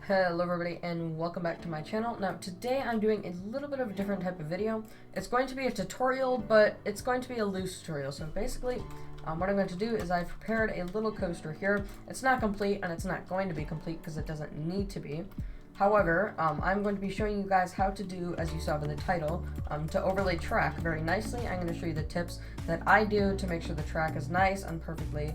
Hello everybody and welcome back to my channel. Now today I'm doing a little bit of a different type of video. It's going to be a tutorial, but it's going to be a loose tutorial. So basically what I'm going to do is I've prepared a little coaster here. It's not complete and it's not going to be complete because it doesn't need to be. However, I'm going to be showing you guys how to do, as you saw in the title, to overlay track very nicely. I'm going to show you the tips that I do to make sure the track is nice and perfectly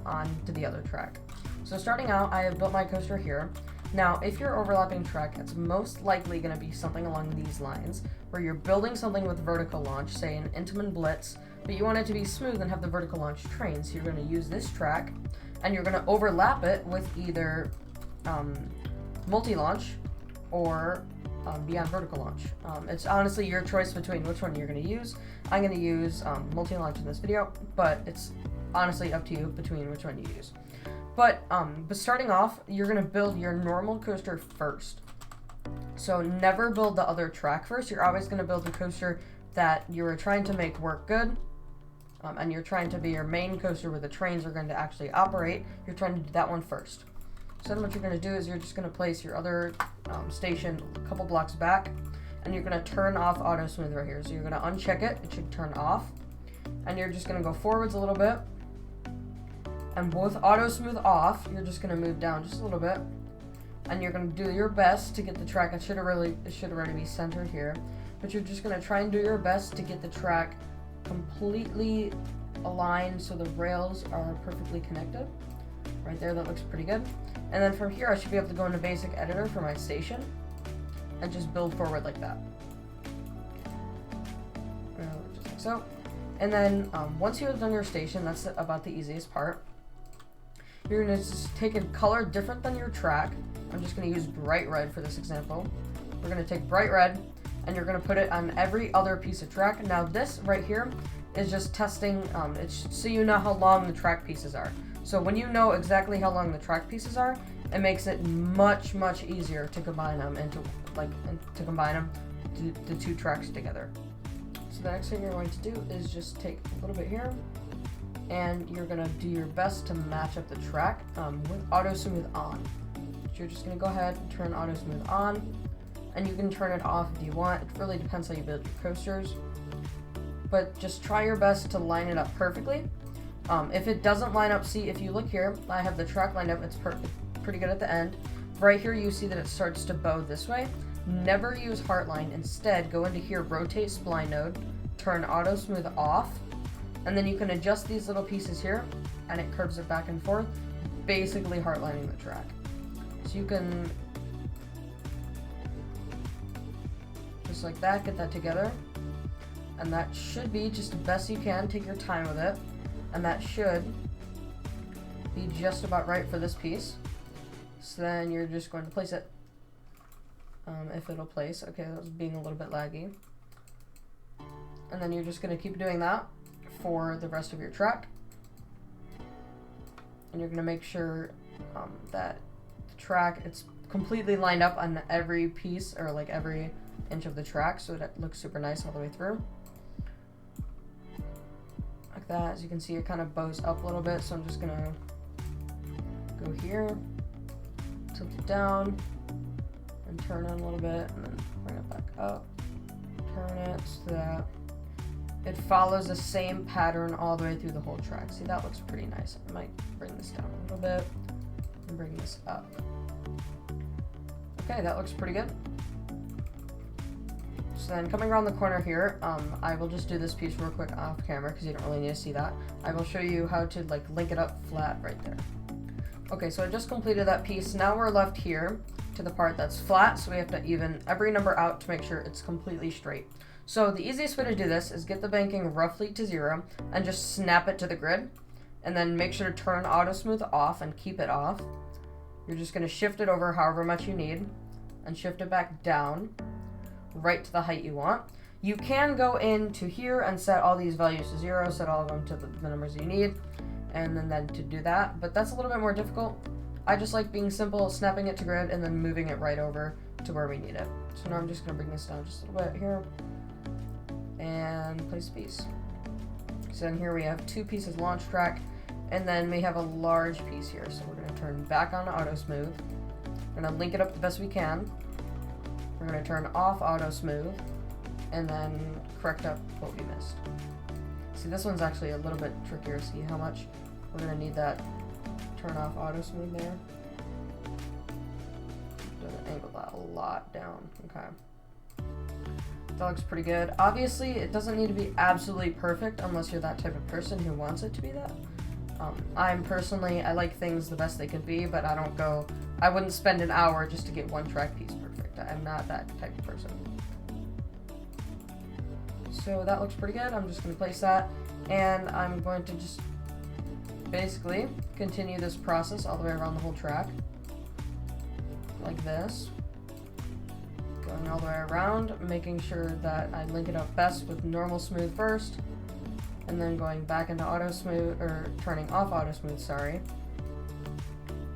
on to the other track. So starting out, I have built my coaster here. Now, if you're overlapping track, it's most likely going to be something along these lines, where you're building something with vertical launch, say an Intamin Blitz, but you want it to be smooth and have the vertical launch train. So you're going to use this track, and you're going to overlap it with either multi-launch or beyond vertical launch. It's honestly your choice between which one you're going to use. I'm going to use multi-launch in this video, but it's honestly up to you between which one you use. But starting off, you're going to build your normal coaster first. So never build the other track first. You're always going to build the coaster that you're trying to make work good. And you're trying to be your main coaster where the trains are going to actually operate. You're trying to do that one first. So then what you're going to do is you're just going to place your other station a couple blocks back. And you're going to turn off auto smooth right here. So you're going to uncheck it. It should turn off. And you're just going to go forwards a little bit. And with auto smooth off, you're just going to move down just a little bit. And you're going to do your best to get the track. It should already be centered here. But you're just going to try and do your best to get the track completely aligned so the rails are perfectly connected. Right there, that looks pretty good. And then from here, I should be able to go into basic editor for my station and just build forward like that. Just like so. And then once you have done your station, that's about the easiest part. You're going to just take a color different than your track. I'm just going to use bright red for this example. We're going to take bright red, and you're going to put it on every other piece of track. Now this right here is just testing, it's so you know how long the track pieces are. So when you know exactly how long the track pieces are, it makes it much easier to combine them the two tracks together. So the next thing you're going to do is just take a little bit here, and you're going to do your best to match up the track with auto smooth on. So you're just going to go ahead and turn auto smooth on, and you can turn it off if you want. It really depends how you build your coasters, but just try your best to line it up perfectly. If it doesn't line up, see, if you look here, I have the track lined up. It's pretty good at the end. Right here, you see that it starts to bow this way. Never use Heartline. Instead, go into here, rotate spline node, turn auto smooth off, and then you can adjust these little pieces here, and it curves it back and forth, basically heartlining the track. So you can, just like that, get that together, and that should be just the best you can. Take your time with it, and that should be just about right for this piece. So then you're just going to place it. If it'll place. Okay, that was being a little bit laggy. And then you're just going to keep doing that for the rest of your track. And you're going to make sure that the track, it's completely lined up on every piece, or like every inch of the track, so that it looks super nice all the way through. Like that. As you can see, it kind of bows up a little bit, so I'm just going to go here, tilt it down, and turn on a little bit, and then bring it back up, turn it so that it follows the same pattern all the way through the whole track. See, that looks pretty nice. I might bring this down a little bit and bring this up. Okay, that looks pretty good. So then coming around the corner here, I will just do this piece real quick off camera because you don't really need to see that. I will show you how to like link it up flat right there. Okay, so I just completed that piece. Now we're left here to the part that's flat, so we have to even every number out to make sure it's completely straight. So the easiest way to do this is get the banking roughly to 0 and just snap it to the grid, and then make sure to turn auto smooth off and keep it off. You're just going to shift it over however much you need and shift it back down right to the height you want. You can go into here and set all these values to 0, set all of them to the numbers you need, and then to do that, but that's a little bit more difficult. I just like being simple, snapping it to grid, and then moving it right over to where we need it. So now I'm just going to bring this down just a little bit here, and place a piece. So then here we have 2 pieces launch track, and then we have a large piece here. So we're going to turn back on auto smooth, We're gonna link it up the best we can. We're gonna turn off auto smooth, and then correct up what we missed. See, this one's actually a little bit trickier. See how much we're gonna need that turn off auto smooth there. Doesn't angle that a lot down. Okay. That looks pretty good. Obviously, it doesn't need to be absolutely perfect unless you're that type of person who wants it to be that. I like things the best they can be, but I wouldn't spend an hour just to get one track piece perfect. I'm not that type of person. So that looks pretty good. I'm just going to place that, and I'm going to just basically continue this process all the way around the whole track. Like this. Going all the way around, making sure that I link it up best with normal smooth first, and then going back into auto smooth, or turning off auto smooth, sorry,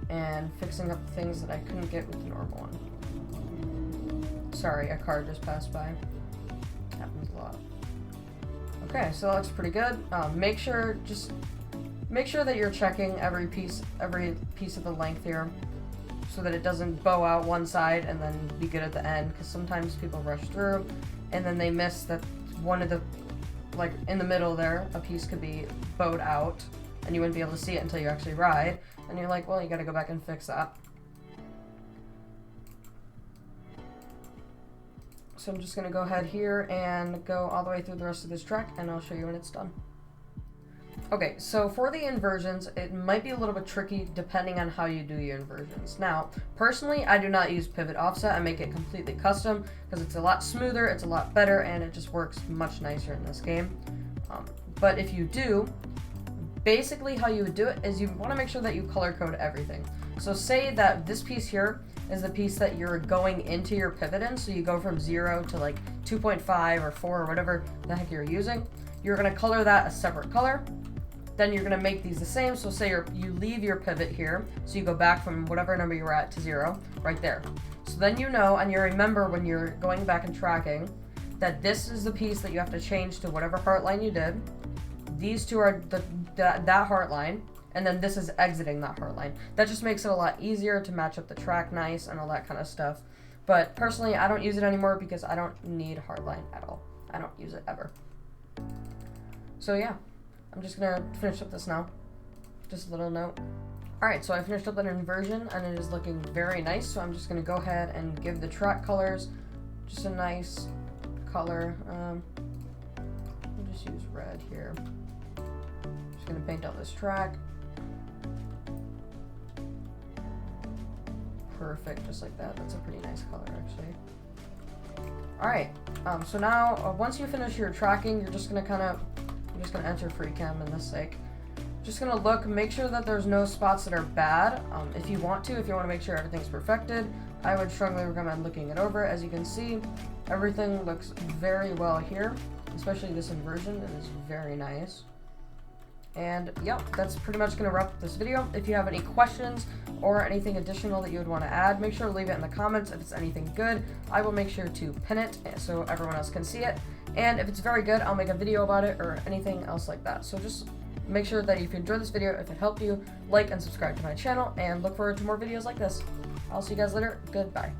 and fixing up the things that I couldn't get with the normal one. Sorry, a car just passed by. Happens a lot. Okay, so that looks pretty good. Make sure that you're checking every piece of the length here, so that it doesn't bow out one side and then be good at the end, because sometimes people rush through and then they miss that one of the, like in the middle there, a piece could be bowed out and you wouldn't be able to see it until you actually ride, and you're like, well, you gotta go back and fix that. So I'm just gonna go ahead here and go all the way through the rest of this track, and I'll show you when it's done. Okay, so for the inversions, it might be a little bit tricky depending on how you do your inversions. Now, personally, I do not use pivot offset. I make it completely custom because it's a lot smoother, it's a lot better, and it just works much nicer in this game. But if you do, basically how you would do it is you want to make sure that you color code everything. So say that this piece here is the piece that you're going into your pivot in, so you go from 0 to like 2.5 or 4 or whatever the heck you're using. You're going to color that a separate color. Then you're going to make these the same. So say you leave your pivot here, so you go back from whatever number you were at to 0, right there. So then you know, and you remember when you're going back and tracking, that this is the piece that you have to change to whatever heart line you did. These two are that heart line, and then this is exiting that heart line. That just makes it a lot easier to match up the track nice and all that kind of stuff. But personally, I don't use it anymore because I don't need heart line at all. I don't use it ever. So yeah. I'm just gonna finish up this now. Just a little note. Alright, so I finished up that inversion and it is looking very nice, so I'm just gonna go ahead and give the track colors just a nice color. I'll just use red here. Just gonna paint out this track. Perfect, just like that. That's a pretty nice color actually. Alright, so now once you finish your tracking, you're just gonna I'm just going to enter FreeCam in this sake. Just going to look, make sure that there's no spots that are bad. If you want to make sure everything's perfected, I would strongly recommend looking it over. As you can see, everything looks very well here, especially this inversion. It is very nice. And yep, that's pretty much going to wrap up this video. If you have any questions or anything additional that you would want to add, make sure to leave it in the comments. If it's anything good, I will make sure to pin it so everyone else can see it. And if it's very good, I'll make a video about it or anything else like that. So just make sure that if you enjoyed this video, if it helped you, like and subscribe to my channel, and look forward to more videos like this. I'll see you guys later. Goodbye.